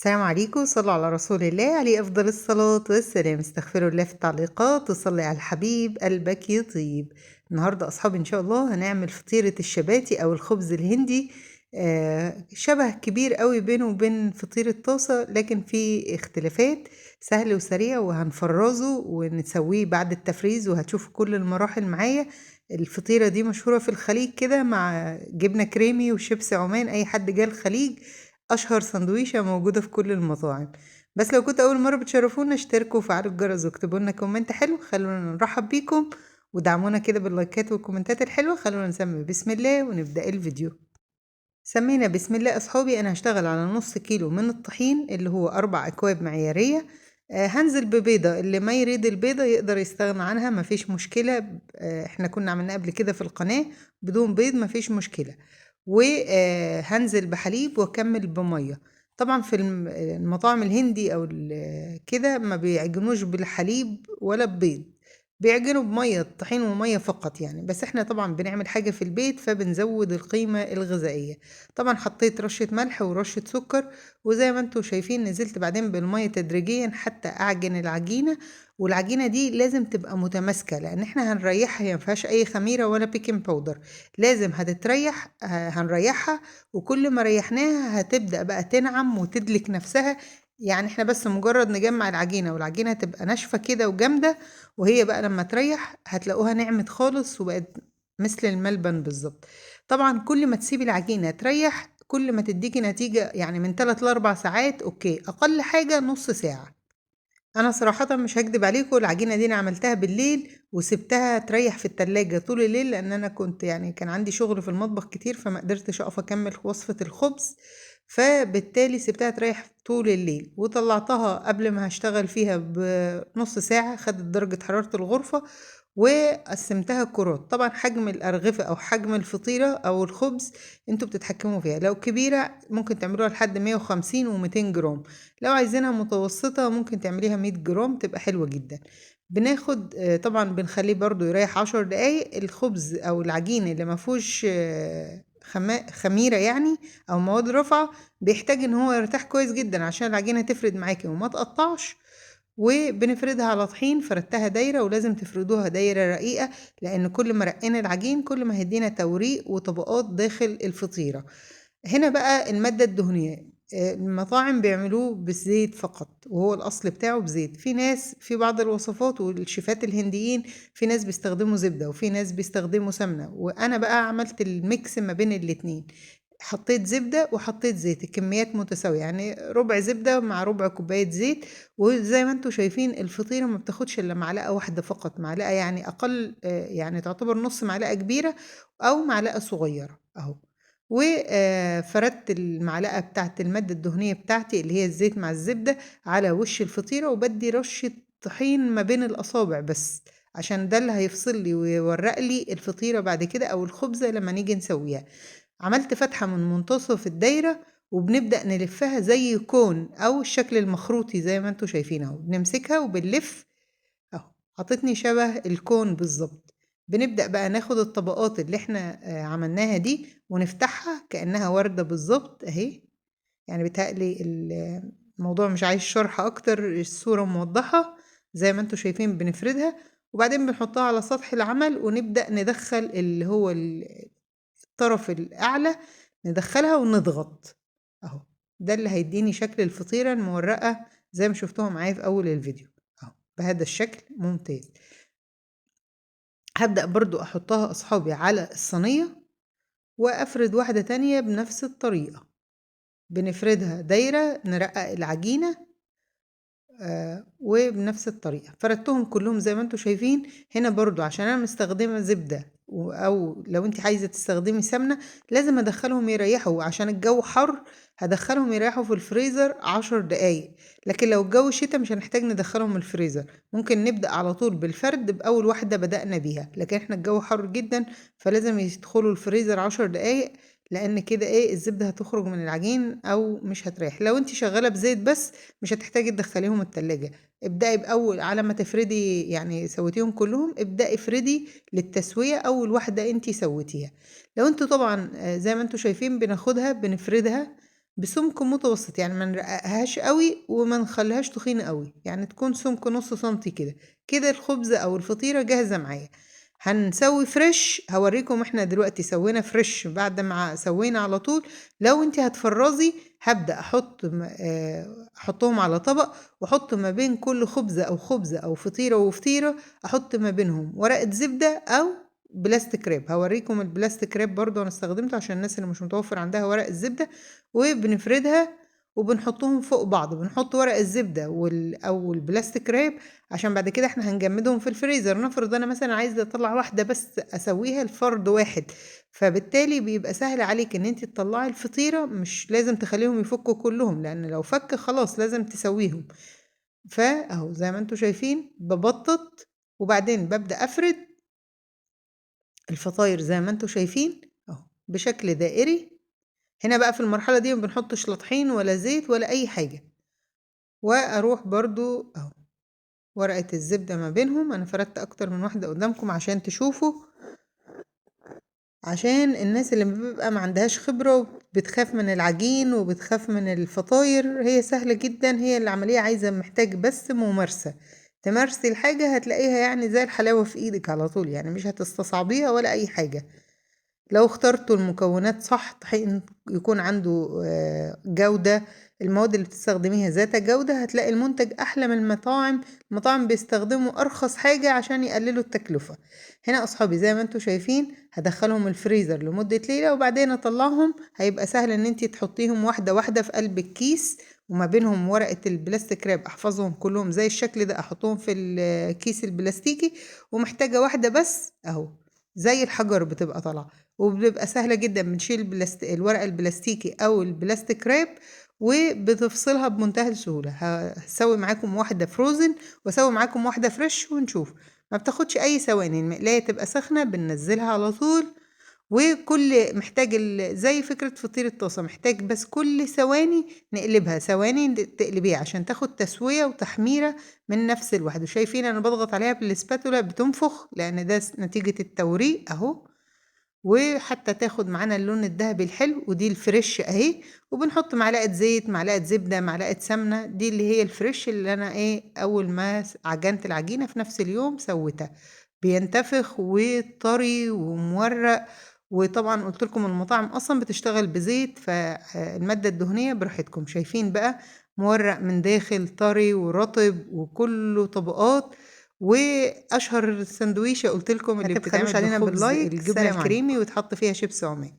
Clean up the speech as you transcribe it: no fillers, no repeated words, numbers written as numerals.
السلام عليكم، صلوا على رسول الله عليه أفضل الصلاة والسلام. استغفروا الله في التعليقات وصلي على الحبيب قلبك يطيب. النهاردة أصحابي إن شاء الله هنعمل فطيرة الشباتي أو الخبز الهندي. شبه كبير قوي بينه وبين فطيرة طاسة، لكن في اختلافات. سهل وسريع، وهنفرزه ونسويه بعد التفريز، وهتشوفوا كل المراحل معايا. الفطيرة دي مشهورة في الخليج كده مع جبنة كريمي وشيبس عمان. أي حد جه الخليج أشهر سندويشة موجودة في كل المطاعم. بس لو كنت أول مرة بتشرفونا، اشتركوا وفعلوا الجرس واكتبوا لنا كومنت حلو، خلونا نرحب بيكم. ودعمونا كده باللايكات والكومنتات الحلوة. خلونا نسمي بسم الله ونبدأ الفيديو. سمينا بسم الله أصحابي. أنا هشتغل على نص كيلو من الطحين اللي هو 4 أكواب معيارية. هنزل ببيضة. اللي ما يريد البيضة يقدر يستغنى عنها، مفيش مشكلة. احنا كنا عملنا قبل كده في القناة بدون بيض، مفيش مشكلة. وهنزل بحليب واكمل بمية. طبعا في المطاعم الهندي او كده ما بيعجنوش بالحليب ولا ببيض، بيعجنوا بمية طحين ومية فقط يعني. بس احنا طبعا بنعمل حاجة في البيت فبنزود القيمة الغذائية. طبعا حطيت رشة ملح ورشة سكر، وزي ما انتوا شايفين نزلت بعدين بالمية تدريجيا حتى اعجن العجينة. والعجينة دي لازم تبقى متماسكة، لان احنا هنريحها، هي مفيهاش اي خميرة ولا بيكنج باودر. لازم هتتريح، هنريحها. وكل ما ريحناها هتبدأ بقى تنعم وتدلك نفسها. يعني احنا بس مجرد نجمع العجينة والعجينة تبقى ناشفة كده وجامدة، وهي بقى لما تريح هتلاقوها نعمت خالص وبقت مثل الملبن بالظبط. طبعا كل ما تسيبي العجينة تريح كل ما تديكي نتيجة، يعني من 3 ل 4 ساعات اوكي، اقل حاجة نص ساعة. انا صراحة مش هكدب عليكم، العجينة دي انا عملتها بالليل وسبتها تريح في التلاجة طول الليل، لان انا كنت يعني كان عندي شغل في المطبخ كتير فما قدرتش اقف اكمل وصفة الخبز. فبالتالي سبتها تريح طول الليل وطلعتها قبل ما هشتغل فيها بنص ساعة، خدت درجة حرارة الغرفة. وقسمتها كرات. طبعا حجم الأرغفة أو حجم الفطيرة أو الخبز انتوا بتتحكموا فيها. لو كبيرة ممكن تعملوها لحد 150 و200 جرام. لو عايزينها متوسطة ممكن تعمليها 100 جرام تبقى حلوة جدا. بناخد طبعا بنخليه برضو يريح 10 دقايق. الخبز او العجين اللي ما فيهوش خميرة يعني او مواد رافعة بيحتاج ان هو يرتاح كويس جدا عشان العجينة تفرد معاكي وما تقطعش. وبنفردها على طحين، فردتها دايرة، ولازم تفردوها دايرة رقيقة، لأن كل ما رقينا العجين كل ما هيدينا توريق وطبقات داخل الفطيرة. هنا بقى المادة الدهنية. المطاعم بيعملوه بالزيت فقط، وهو الأصل بتاعه بزيت. في ناس في بعض الوصفات والشيفات الهنديين في ناس بيستخدموا زبدة وفي ناس بيستخدموا سمنة، وأنا بقى عملت الميكس ما بين الاتنين. حطيت زبدة وحطيت زيت، الكميات متساوية، يعني ربع زبدة مع ربع كوباية زيت. وزي ما انتوا شايفين الفطيرة ما بتاخدش إلا معلقة واحدة فقط، معلقة يعني أقل، يعني تعتبر نص معلقة كبيرة أو معلقة صغيرة أهو. وفردت المعلقة بتاعت المادة الدهنية بتاعتي اللي هي الزيت مع الزبدة على وش الفطيرة، وبدي رشة طحين ما بين الأصابع بس، عشان ده اللي هيفصل لي ويورق لي الفطيرة بعد كده أو الخبزة لما نيجي نسويها. عملت فتحة من منتصف الدايرة، وبنبدأ نلفها زي كون أو الشكل المخروطي زي ما انتوا شايفين اهو. بنمسكها وبنلف اهو، عطتني شبه الكون بالظبط. بنبدأ بقى ناخد الطبقات اللي احنا عملناها دي ونفتحها كأنها وردة بالظبط اهي. يعني بيتهيألي الموضوع مش عايز شرح اكتر، الصورة موضحة. زي ما انتوا شايفين بنفردها، وبعدين بنحطها على سطح العمل ونبدأ ندخل اللي هو الطرف الأعلى، ندخلها ونضغط اهو. ده اللي هيديني شكل الفطيرة المورقة زي ما شفتوها معايا في أول الفيديو اهو، بهذا الشكل ممتاز. هبدأ برضو أحطها أصحابي على الصينية، وأفرد واحدة تانية بنفس الطريقة. بنفردها دايرة، نرقق العجينة وبنفس الطريقة فردتهم كلهم زي ما انتوا شايفين. هنا برضو عشان انا مستخدمة زبدة او لو انت عايزة تستخدمي سمنة لازم ادخلهم يريحوا، عشان الجو حر هدخلهم يريحوا في الفريزر 10 دقايق. لكن لو الجو شتاء مش هنحتاج ندخلهم الفريزر، ممكن نبدأ على طول بالفرد بأول واحدة بدأنا بيها. لكن احنا الجو حر جدا فلازم يدخلوا الفريزر 10 دقايق، لان كده ايه الزبدة هتخرج من العجين او مش هتريح. لو انت شغالة بزيت بس مش هتحتاجي تدخليهم التلاجة. ابدأي بأول على ما تفردي، يعني سويتيهم كلهم ابدأي افردي للتسوية أول واحدة انتي سويتيها. لو انتوا طبعا زي ما انتوا شايفين بناخدها بنفردها بسمك متوسط، يعني ما نرققهاش قوي وما نخليهاش تخينة قوي، يعني تكون سمك نص سنتي كده. كده الخبزة او الفطيرة جاهزة معايا. هنسوي فريش، هوريكم احنا دلوقتي سوينا فريش بعد ما سوينا على طول. لو انت هتفرزي هبدأ احطهم على طبق، واحط ما بين كل خبزة او فطيرة وفطيرة، احط ما بينهم ورقة زبدة او بلاستيك راب. هوريكم البلاستيك راب برضو انا استخدمته عشان الناس اللي مش متوفر عندها ورق الزبدة. وبنفردها وبنحطهم فوق بعض، بنحط ورق الزبدة او البلاستيك راب عشان بعد كده احنا هنجمدهم في الفريزر. نفرض انا مثلا عايزة اطلع واحدة بس اسويها لفرد واحد، فبالتالي بيبقى سهل عليك ان انت تطلعي الفطيرة، مش لازم تخليهم يفكوا كلهم، لان لو فك خلاص لازم تسويهم. فاهو زي ما انتوا شايفين ببطط، وبعدين ببدأ افرد الفطاير زي ما انتوا شايفين اهو بشكل دائري. هنا بقى في المرحلة دي ما بنحطش لا طحين ولا زيت ولا اي حاجة. واروح برضو اهو ورقة الزبدة ما بينهم. انا فردت اكتر من واحدة قدامكم عشان تشوفوا، عشان الناس اللي بيبقى ما عندهاش خبرة وبتخاف من العجين وبتخاف من الفطاير، هي سهلة جدا. هي العملية عايزة محتاج بس ممارسة. تمارسي الحاجة هتلاقيها يعني زي الحلاوة في ايدك على طول، يعني مش هتستصعبيها ولا اي حاجة. لو اخترتوا المكونات صح، طحين يكون عنده جودة، المواد اللي بتستخدميها ذات جودة، هتلاقي المنتج أحلى من المطاعم. المطاعم بيستخدموا أرخص حاجة عشان يقللوا التكلفة. هنا أصحابي زي ما انتوا شايفين هدخلهم الفريزر لمدة ليلة وبعدين أطلعهم. هيبقى سهل ان انتي تحطيهم واحدة واحدة في قلب الكيس، وما بينهم ورقة البلاستيك راب أحفظهم كلهم زي الشكل ده، أحطهم في الكيس البلاستيكي، ومحتاجة واحدة بس أهو زي الحجر بتبقى طالعة. وبتبقى سهلة جدا، بنشيل الورق البلاستيكي او البلاستيك راب وبتفصلها بمنتهى السهولة. هسوي معاكم واحدة فروزن واسوي معاكم واحدة فريش ونشوف. ما بتاخدش اي ثواني، المقلاية تبقى سخنة بننزلها على طول. وكل محتاج زي فكرة فطير الطاسة، محتاج بس كل ثواني نقلبها، ثواني تقلبيها عشان تاخد تسوية وتحميرة من نفس الواحد. وشايفين انا بضغط عليها بالسباتولا بتنفخ لان ده نتيجة التوريق اهو، وحتى تاخد معانا اللون الذهبي الحلو. ودي الفريش اهي، وبنحط معلقة زيت، معلقة زبدة، معلقة سمنة. دي اللي هي الفريش اللي انا اول ما عجنت العجينة في نفس اليوم سويتها. بينتفخ وطري ومورق. وطبعا قلت لكم المطاعم اصلا بتشتغل بزيت، فالمادة الدهنية براحتكم. شايفين بقى مورق من داخل، طري ورطب وكله طبقات. واشهر سندويشه قلت لكم اللي بتتعمل علينا بالخبز الجبنه الكريمي وتحط فيها شيبس عمان.